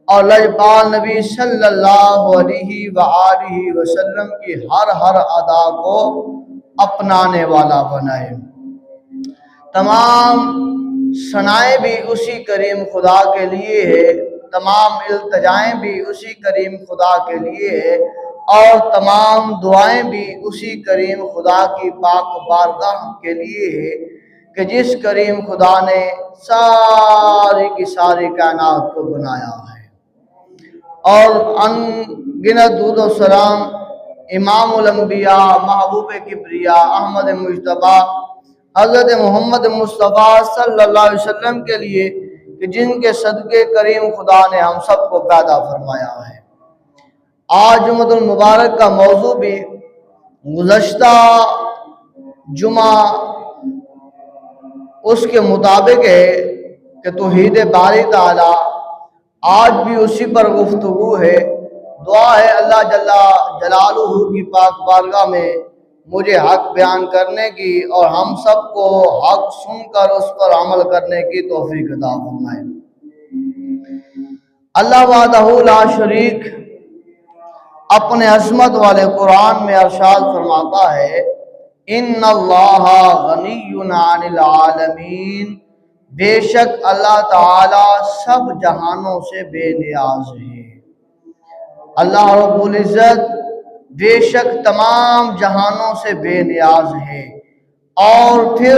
اور لجپال نبی صلی اللہ علیہ وآلہ وسلم کی ہر ادا کو اپنانے والا بنائے۔ تمام ثنائیں بھی اسی کریم خدا کے لیے ہے، تمام التجائیں بھی اسی کریم خدا کے لیے ہے، اور تمام دعائیں بھی اسی کریم خدا کی پاک بارگاہ کے لیے ہے کہ جس کریم خدا نے ساری کی ساری کائنات کو بنایا ہے۔ اور انگنت درود و سلام امام الانبیاء محبوب کبریا احمد مجتبیٰ حضرت محمد مصطفیٰ صلی اللہ علیہ وسلم کے لیے کہ جن کے صدقے کریم خدا نے ہم سب کو پیدا فرمایا ہے۔ آج جمعۃ المبارک کا موضوع بھی گزشتہ جمعہ اس کے مطابق ہے کہ توحید باری تعالی، آج بھی اسی پر گفتگو ہے۔ دعا ہے اللہ جل جلالہ کی پاک بارگاہ میں مجھے حق بیان کرنے کی اور ہم سب کو حق سن کر اس پر عمل کرنے کی توفیق عطا فرمائے۔ اللہ وحدہ لا شریک اپنے عظمت والے قرآن میں ارشاد فرماتا ہے، ان اللہ غنی عن العالمین، بے شک اللہ تعالی سب جہانوں سے بے نیاز ہے۔ اللہ رب العزت بے شک تمام جہانوں سے بے نیاز ہے۔ اور پھر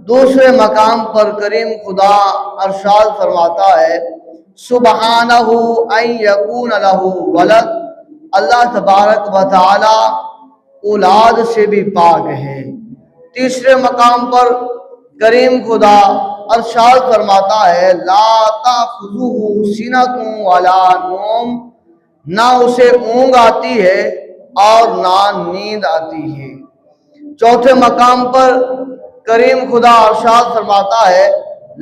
دوسرے مقام پر کریم خدا ارشاد فرماتا ہے، سبحانہ ان یکون لہ ولد، اللہ تبارک و تعالی اولاد سے بھی پاک ہے۔ تیسرے مقام پر کریم خدا ارشاد فرماتا ہے، لا تأخذہ سنۃ ولا نوم، نہ اسے اونگ آتی ہے اور نہ نیند آتی ہے۔ چوتھے مقام پر کریم خدا ارشاد فرماتا ہے،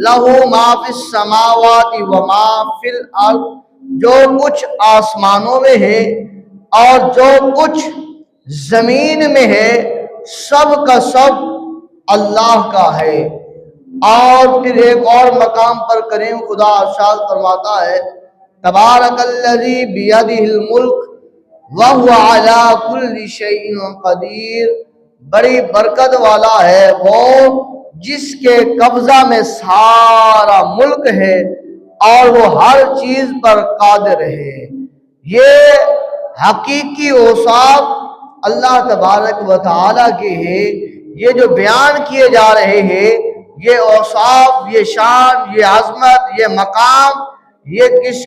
لہ ما فی السماوات و ما فی الارض، جو کچھ آسمانوں میں ہے اور جو کچھ زمین میں ہے سب کا سب اللہ کا ہے۔ اور پھر ایک اور مقام پر کریم خدا ارشاد فرماتا ہے، تبارک الذی بیدہ الملک وہو علی کل شیء قدیر، بڑی برکت والا ہے وہ جس کے قبضہ میں سارا ملک ہے اور وہ ہر چیز پر قادر ہے۔ یہ حقیقی اوصاف اللہ تبارک و تعالیٰ کے ہیں۔ یہ جو بیان کیے جا رہے ہیں، یہ اوصاف، یہ شان، یہ عظمت، یہ مقام، یہ کس